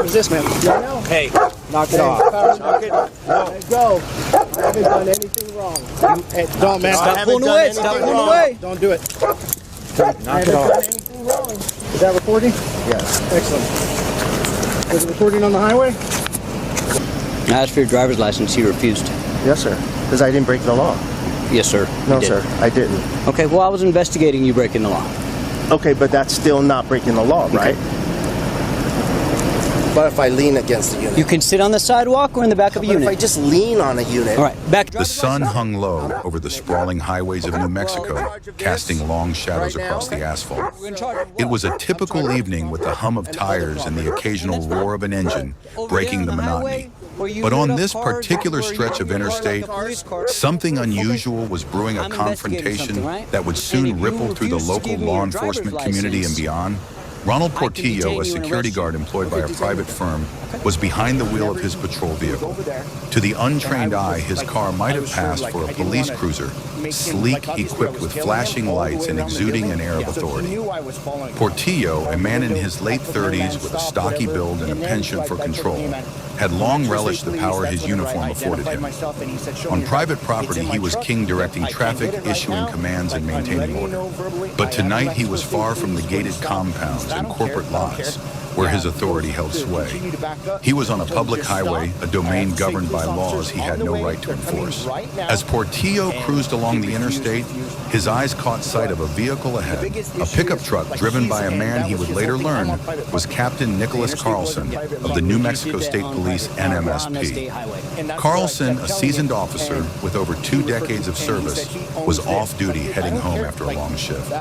resist, man. Yeah, no. Hey, knock it off. Knock it off. Let go. I haven't done anything wrong. Hey, don't, man. Stop pulling away. Stop pulling away. Don't do it. Knock it off. Anything wrong. Is that recording? Yes. Excellent. Was it recording on the highway? I asked for your driver's license. You refused. Yes, sir. Because I didn't break the law. Yes, sir. No, sir. I didn't. Okay, well, I was investigating you breaking the law. Okay, but that's still not breaking the law, right? But if I lean against the unit? You can sit on the sidewalk or in the back of a unit. If I just lean on a unit? All right, back. The sun hung low over the sprawling highways of New Mexico, casting long shadows across the asphalt. It was a typical evening with the hum of tires and the occasional roar of an engine breaking the monotony. But on this particular stretch of interstate, something unusual was brewing a confrontation that would soon ripple through the local law enforcement community and beyond. Ronald Portillo, a security guard employed by a private firm, was behind the wheel of his patrol vehicle. To the untrained eye, his car might have passed for a police cruiser, sleek, equipped with flashing lights and exuding an air of authority. Portillo, a man in his late 30s with a stocky build and a penchant for control, had long relished the power his uniform afforded him. On private property, he was king directing traffic, issuing commands, and maintaining order. But tonight, he was far from the gated compounds and corporate lots where his authority held sway. He was on a public highway, a domain governed by laws he had no right to enforce. As Portillo cruised along the interstate, his eyes caught sight of a vehicle ahead, a pickup truck driven by a man he would later learn was Captain Nicholas Carlson of the New Mexico State Police NMSP. Carlson, a seasoned officer with over 2 decades of service, was off duty heading home after a long shift.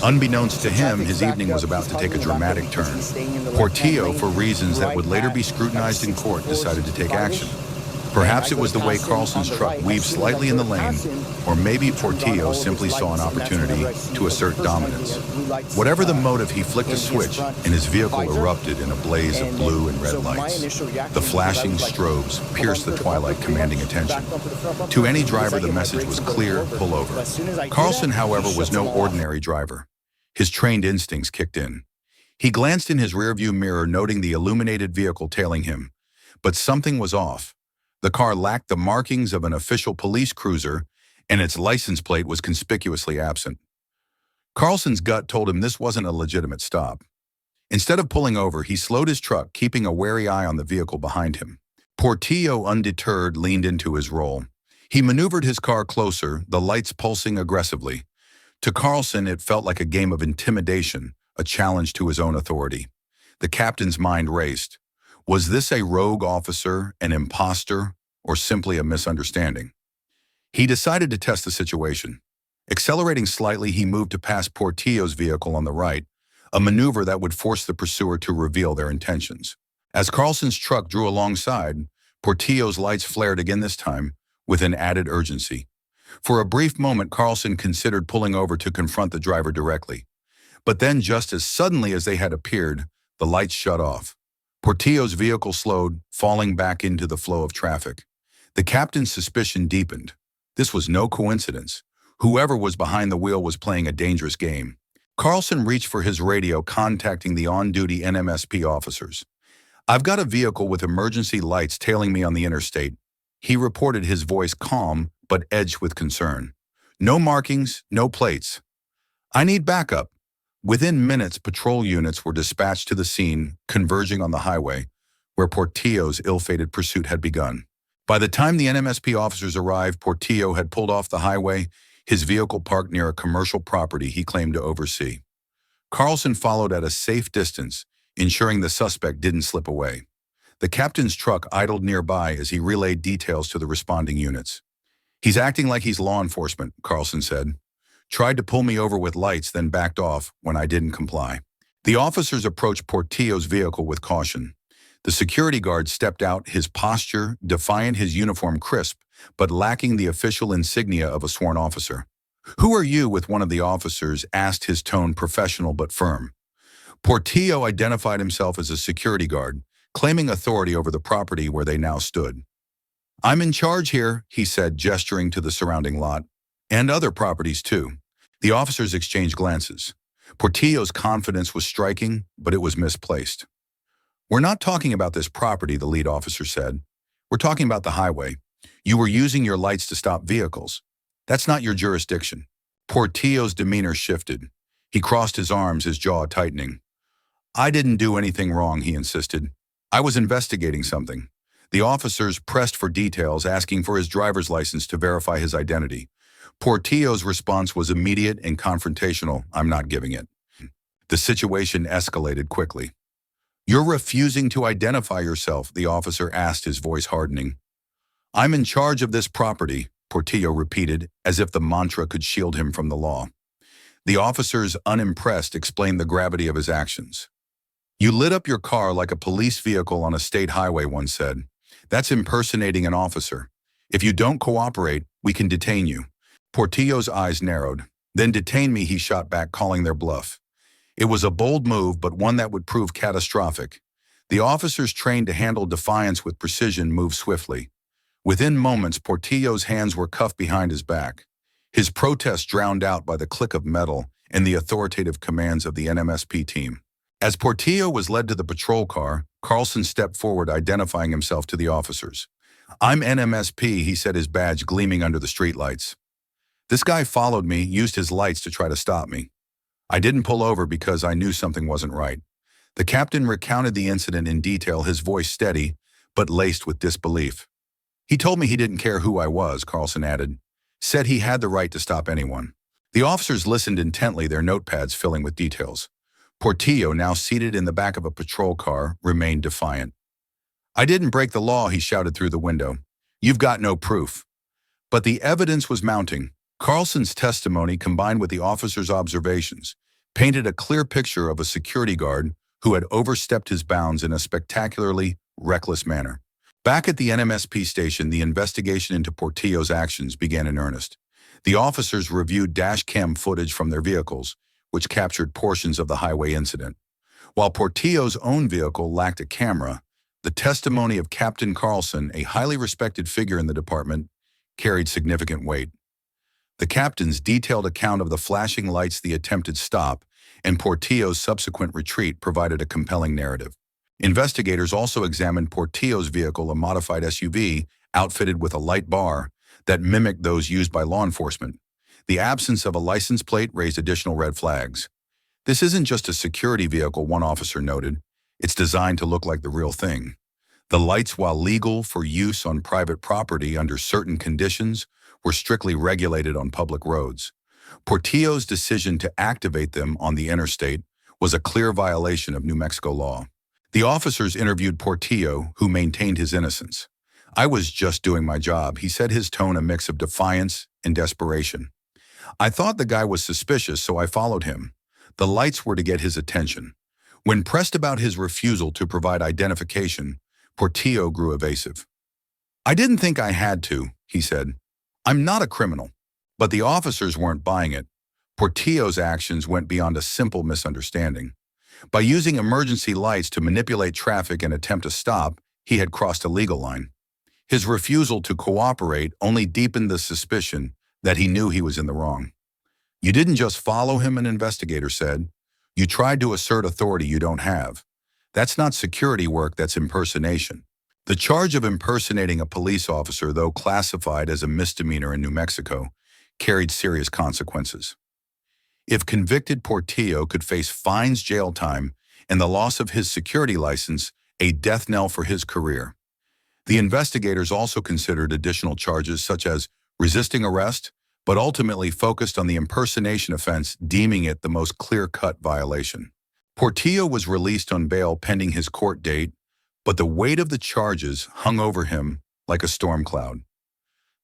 Unbeknownst to him, his evening was about to take a dramatic turn. Portillo, for reasons that would later be scrutinized in court, decided to take action. Perhaps it was the way Carlson's truck weaved slightly in the lane, or maybe Portillo simply saw an opportunity to assert dominance. Whatever the motive, he flicked a switch, and his vehicle erupted in a blaze of blue and red lights. The flashing strobes pierced the twilight, commanding attention. To any driver, the message was clear: pull over. Carlson, however, was no ordinary driver. His trained instincts kicked in. He glanced in his rearview mirror, noting the illuminated vehicle tailing him. But something was off. The car lacked the markings of an official police cruiser, and its license plate was conspicuously absent. Carlson's gut told him this wasn't a legitimate stop. Instead of pulling over, he slowed his truck, keeping a wary eye on the vehicle behind him. Portillo, undeterred, leaned into his role. He maneuvered his car closer, the lights pulsing aggressively. To Carlson, it felt like a game of intimidation, a challenge to his own authority. The captain's mind raced. Was this a rogue officer, an imposter, or simply a misunderstanding? He decided to test the situation. Accelerating slightly, he moved to pass Portillo's vehicle on the right, a maneuver that would force the pursuer to reveal their intentions. As Carlson's truck drew alongside, Portillo's lights flared again, this time with an added urgency. For a brief moment, Carlson considered pulling over to confront the driver directly. But then, just as suddenly as they had appeared, the lights shut off. Portillo's vehicle slowed, falling back into the flow of traffic. The captain's suspicion deepened. This was no coincidence. Whoever was behind the wheel was playing a dangerous game. Carlson reached for his radio, contacting the on-duty NMSP officers. "I've got a vehicle with emergency lights tailing me on the interstate," he reported, his voice calm but edged with concern. "No markings, no plates. I need backup." Within minutes, patrol units were dispatched to the scene, converging on the highway, where Portillo's ill-fated pursuit had begun. By the time the NMSP officers arrived, Portillo had pulled off the highway, his vehicle parked near a commercial property he claimed to oversee. Carlson followed at a safe distance, ensuring the suspect didn't slip away. The captain's truck idled nearby as he relayed details to the responding units. "He's acting like he's law enforcement," Carlson said. "Tried to pull me over with lights, then backed off when I didn't comply." The officers approached Portillo's vehicle with caution. The security guard stepped out, his posture defiant, his uniform crisp, but lacking the official insignia of a sworn officer. "Who are you?" with one of the officers asked, his tone professional but firm. Portillo identified himself as a security guard, claiming authority over the property where they now stood. "I'm in charge here," he said, gesturing to the surrounding lot, "and other properties too." The officers exchanged glances. Portillo's confidence was striking, but it was misplaced. We're not talking about this property, the lead officer said. We're talking about the highway. You were using your lights to stop vehicles. That's not your jurisdiction. Portillo's demeanor shifted. He crossed his arms, his jaw tightening. I didn't do anything wrong, he insisted. I was investigating something. The officers pressed for details, asking for his driver's license to verify his identity. Portillo's response was immediate and confrontational. I'm not giving it. The situation escalated quickly. You're refusing to identify yourself, the officer asked, his voice hardening. I'm in charge of this property, Portillo repeated, as if the mantra could shield him from the law. The officers, unimpressed, explained the gravity of his actions. You lit up your car like a police vehicle on a state highway, one said. That's impersonating an officer. If you don't cooperate, we can detain you. Portillo's eyes narrowed. Then detain me, he shot back, calling their bluff. It was a bold move, but one that would prove catastrophic. The officers trained to handle defiance with precision moved swiftly. Within moments, Portillo's hands were cuffed behind his back. His protest drowned out by the click of metal and the authoritative commands of the NMSP team. As Portillo was led to the patrol car, Carlson stepped forward, identifying himself to the officers. I'm NMSP, he said, his badge gleaming under the streetlights. This guy followed me, used his lights to try to stop me. I didn't pull over because I knew something wasn't right. The captain recounted the incident in detail, his voice steady, but laced with disbelief. He told me he didn't care who I was, Carlson added. Said he had the right to stop anyone. The officers listened intently, their notepads filling with details. Portillo, now seated in the back of a patrol car, remained defiant. I didn't break the law, he shouted through the window. You've got no proof. But the evidence was mounting. Carlson's testimony, combined with the officers' observations, painted a clear picture of a security guard who had overstepped his bounds in a spectacularly reckless manner. Back at the NMSP station, the investigation into Portillo's actions began in earnest. The officers reviewed dash cam footage from their vehicles, which captured portions of the highway incident. While Portillo's own vehicle lacked a camera, the testimony of Captain Carlson, a highly respected figure in the department, carried significant weight. The captain's detailed account of the flashing lights, the attempted stop, and Portillo's subsequent retreat provided a compelling narrative. Investigators also examined Portillo's vehicle, a modified SUV outfitted with a light bar that mimicked those used by law enforcement. The absence of a license plate raised additional red flags. This isn't just a security vehicle, one officer noted. It's designed to look like the real thing. The lights, while legal for use on private property under certain conditions, were strictly regulated on public roads. Portillo's decision to activate them on the interstate was a clear violation of New Mexico law. The officers interviewed Portillo, who maintained his innocence. I was just doing my job, he said, his tone a mix of defiance and desperation. I thought the guy was suspicious, so I followed him. The lights were to get his attention. When pressed about his refusal to provide identification, Portillo grew evasive. I didn't think I had to, he said. I'm not a criminal. But the officers weren't buying it. Portillo's actions went beyond a simple misunderstanding. By using emergency lights to manipulate traffic and attempt a stop, he had crossed a legal line. His refusal to cooperate only deepened the suspicion that he knew he was in the wrong. You didn't just follow him, an investigator said. You tried to assert authority you don't have. That's not security work, that's impersonation. The charge of impersonating a police officer, though classified as a misdemeanor in New Mexico, carried serious consequences. If convicted, Portillo could face fines, jail time, and the loss of his security license, a death knell for his career. The investigators also considered additional charges such as resisting arrest, but ultimately focused on the impersonation offense, deeming it the most clear-cut violation. Portillo was released on bail pending his court date, but the weight of the charges hung over him like a storm cloud.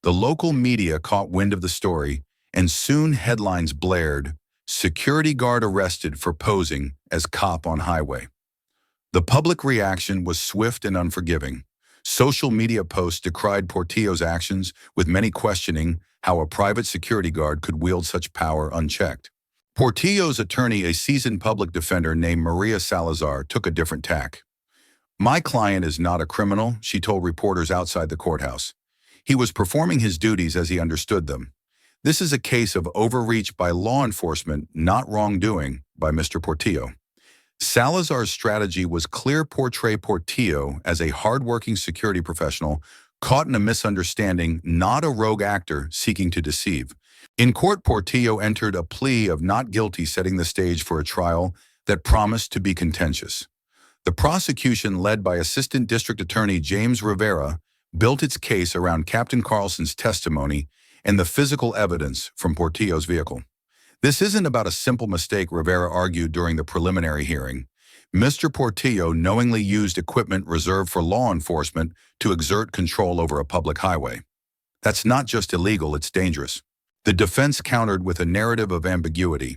The local media caught wind of the story, and soon headlines blared, "Security guard arrested for posing as cop on highway." The public reaction was swift and unforgiving. Social media posts decried Portillo's actions, with many questioning how a private security guard could wield such power unchecked. Portillo's attorney, a seasoned public defender named Maria Salazar, took a different tack. My client is not a criminal, she told reporters outside the courthouse. He was performing his duties as he understood them. This is a case of overreach by law enforcement, not wrongdoing by Mr. Portillo. Salazar's strategy was clear: portray Portillo as a hardworking security professional caught in a misunderstanding, not a rogue actor seeking to deceive. In court, Portillo entered a plea of not guilty, setting the stage for a trial that promised to be contentious. The prosecution, led by Assistant District Attorney James Rivera, built its case around Captain Carlson's testimony and the physical evidence from Portillo's vehicle. This isn't about a simple mistake, Rivera argued during the preliminary hearing. Mr. Portillo knowingly used equipment reserved for law enforcement to exert control over a public highway. That's not just illegal, it's dangerous. The defense countered with a narrative of ambiguity.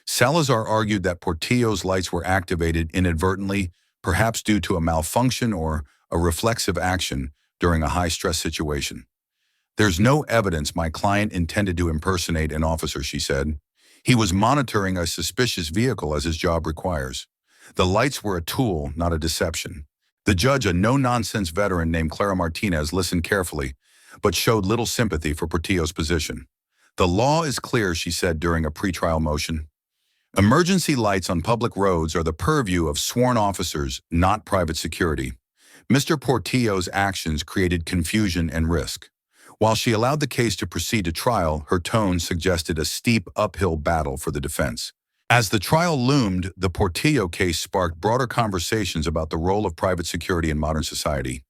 Salazar argued that Portillo's lights were activated inadvertently, perhaps due to a malfunction or a reflexive action during a high-stress situation. There's no evidence my client intended to impersonate an officer, she said. He was monitoring a suspicious vehicle as his job requires. The lights were a tool, not a deception. The judge, a no-nonsense veteran named Clara Martinez, listened carefully, but showed little sympathy for Portillo's position. The law is clear, she said during a pretrial motion. Emergency lights on public roads are the purview of sworn officers, not private security. Mr. Portillo's actions created confusion and risk. While she allowed the case to proceed to trial, her tone suggested a steep uphill battle for the defense. As the trial loomed, the Portillo case sparked broader conversations about the role of private security in modern society.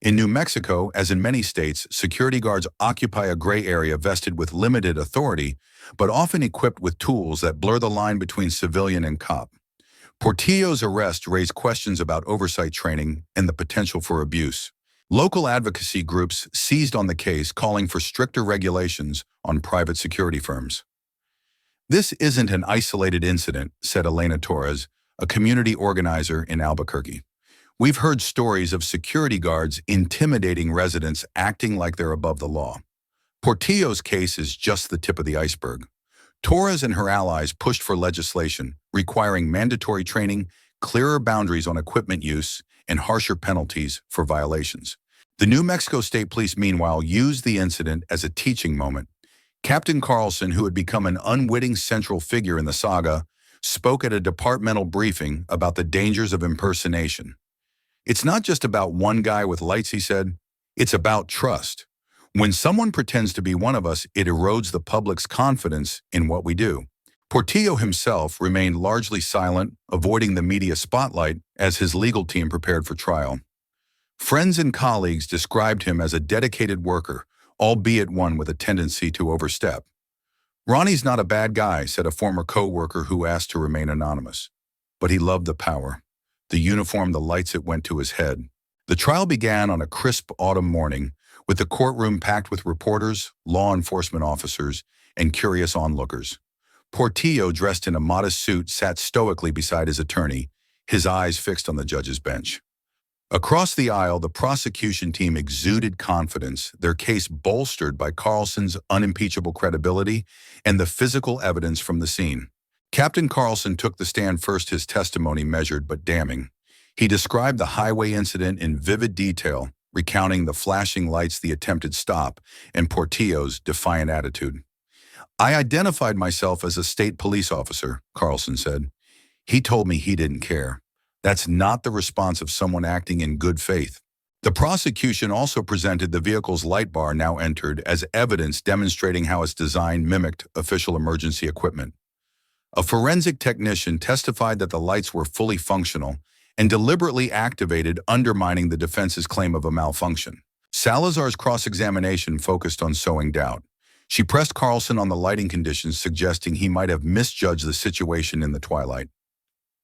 In New Mexico, as in many states, security guards occupy a gray area vested with limited authority, but often equipped with tools that blur the line between civilian and cop. Portillo's arrest raised questions about oversight training and the potential for abuse. Local advocacy groups seized on the case, calling for stricter regulations on private security firms. This isn't an isolated incident, said Elena Torres, a community organizer in Albuquerque. We've heard stories of security guards intimidating residents, acting like they're above the law. Portillo's case is just the tip of the iceberg. Torres and her allies pushed for legislation requiring mandatory training, clearer boundaries on equipment use, and harsher penalties for violations. The New Mexico State Police, meanwhile, used the incident as a teaching moment. Captain Carlson, who had become an unwitting central figure in the saga, spoke at a departmental briefing about the dangers of impersonation. It's not just about one guy with lights, he said. It's about trust. When someone pretends to be one of us, it erodes the public's confidence in what we do. Portillo himself remained largely silent, avoiding the media spotlight as his legal team prepared for trial. Friends and colleagues described him as a dedicated worker, albeit one with a tendency to overstep. Ronnie's not a bad guy, said a former co-worker who asked to remain anonymous. But he loved the power, the uniform, the lights it went to his head. The trial began on a crisp autumn morning, with the courtroom packed with reporters, law enforcement officers, and curious onlookers. Portillo, dressed in a modest suit, sat stoically beside his attorney, his eyes fixed on the judge's bench. Across the aisle, the prosecution team exuded confidence, their case bolstered by Carlson's unimpeachable credibility and the physical evidence from the scene. Captain Carlson took the stand first, his testimony measured but damning. He described the highway incident in vivid detail, recounting the flashing lights, the attempted stop, and Portillo's defiant attitude. I identified myself as a state police officer, Carlson said. He told me he didn't care. That's not the response of someone acting in good faith. The prosecution also presented the vehicle's light bar, now entered, as evidence demonstrating how its design mimicked official emergency equipment. A forensic technician testified that the lights were fully functional and deliberately activated, undermining the defense's claim of a malfunction. Salazar's cross-examination focused on sowing doubt. She pressed Carlson on the lighting conditions, suggesting he might have misjudged the situation in the twilight.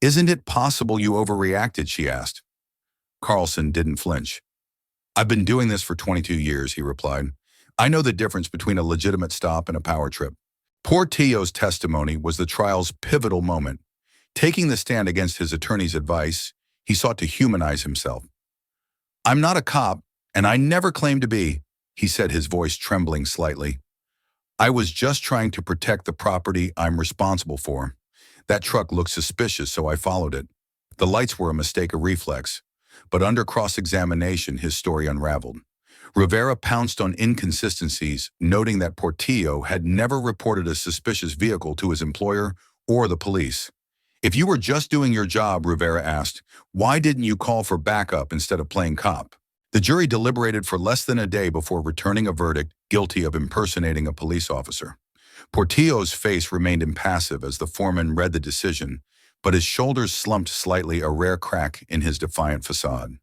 Isn't it possible you overreacted, she asked. Carlson didn't flinch. I've been doing this for 22 years, he replied. I know the difference between a legitimate stop and a power trip. Portillo's testimony was the trial's pivotal moment. Taking the stand against his attorney's advice, he sought to humanize himself. I'm not a cop, and I never claimed to be, he said, his voice trembling slightly. I was just trying to protect the property I'm responsible for. That truck looked suspicious, so I followed it. The lights were a mistake, a reflex. But under cross-examination, his story unraveled. Rivera pounced on inconsistencies, noting that Portillo had never reported a suspicious vehicle to his employer or the police. If you were just doing your job, Rivera asked, why didn't you call for backup instead of playing cop? The jury deliberated for less than a day before returning a verdict guilty of impersonating a police officer. Portillo's face remained impassive as the foreman read the decision, but his shoulders slumped slightly, a rare crack in his defiant facade.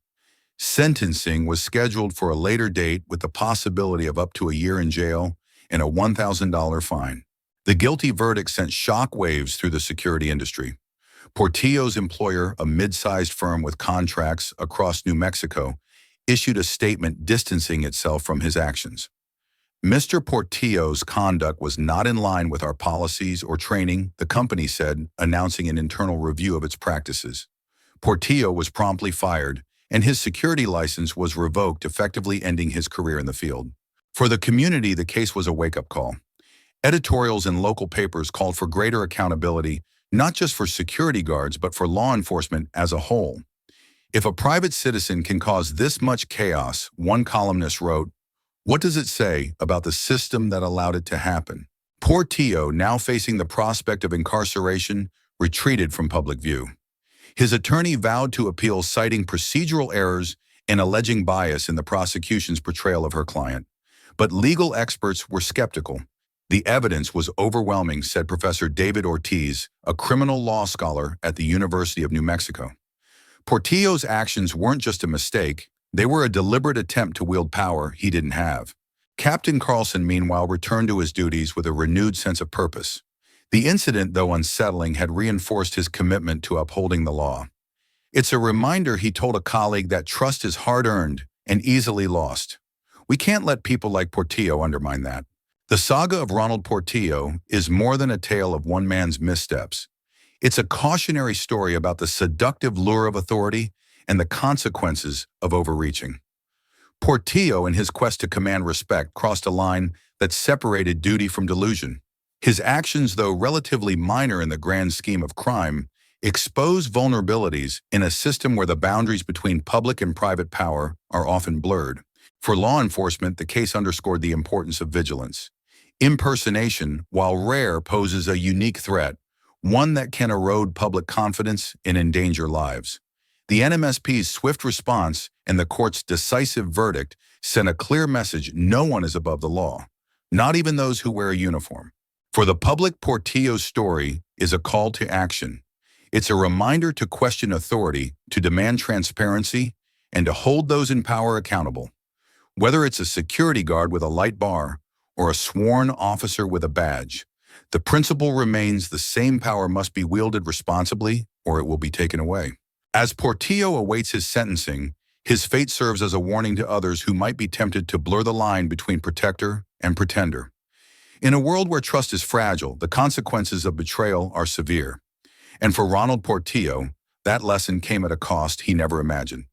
Sentencing was scheduled for a later date with the possibility of up to a year in jail and a $1,000 fine. The guilty verdict sent shockwaves through the security industry. Portillo's employer, a mid-sized firm with contracts across New Mexico, issued a statement distancing itself from his actions. Mr. Portillo's conduct was not in line with our policies or training, the company said, announcing an internal review of its practices. Portillo was promptly fired, and his security license was revoked, effectively ending his career in the field. For the community, the case was a wake-up call. Editorials in local papers called for greater accountability, not just for security guards, but for law enforcement as a whole. If a private citizen can cause this much chaos, one columnist wrote, what does it say about the system that allowed it to happen? Portillo, now facing the prospect of incarceration, retreated from public view. His attorney vowed to appeal, citing procedural errors and alleging bias in the prosecution's portrayal of her client. But legal experts were skeptical. The evidence was overwhelming, said Professor David Ortiz, a criminal law scholar at the University of New Mexico. Portillo's actions weren't just a mistake, they were a deliberate attempt to wield power he didn't have. Captain Carlson, meanwhile, returned to his duties with a renewed sense of purpose. The incident, though unsettling, had reinforced his commitment to upholding the law. It's a reminder, he told a colleague, that trust is hard-earned and easily lost. We can't let people like Portillo undermine that. The saga of Ronald Portillo is more than a tale of one man's missteps. It's a cautionary story about the seductive lure of authority and the consequences of overreaching. Portillo, in his quest to command respect, crossed a line that separated duty from delusion. His actions, though relatively minor in the grand scheme of crime, expose vulnerabilities in a system where the boundaries between public and private power are often blurred. For law enforcement, the case underscored the importance of vigilance. Impersonation, while rare, poses a unique threat, one that can erode public confidence and endanger lives. The NMSP's swift response and the court's decisive verdict sent a clear message: no one is above the law, not even those who wear a uniform. For the public, Portillo's story is a call to action. It's a reminder to question authority, to demand transparency, and to hold those in power accountable. Whether it's a security guard with a light bar or a sworn officer with a badge, the principle remains the same: power must be wielded responsibly or it will be taken away. As Portillo awaits his sentencing, his fate serves as a warning to others who might be tempted to blur the line between protector and pretender. In a world where trust is fragile, the consequences of betrayal are severe. And for Ronald Portillo, that lesson came at a cost he never imagined.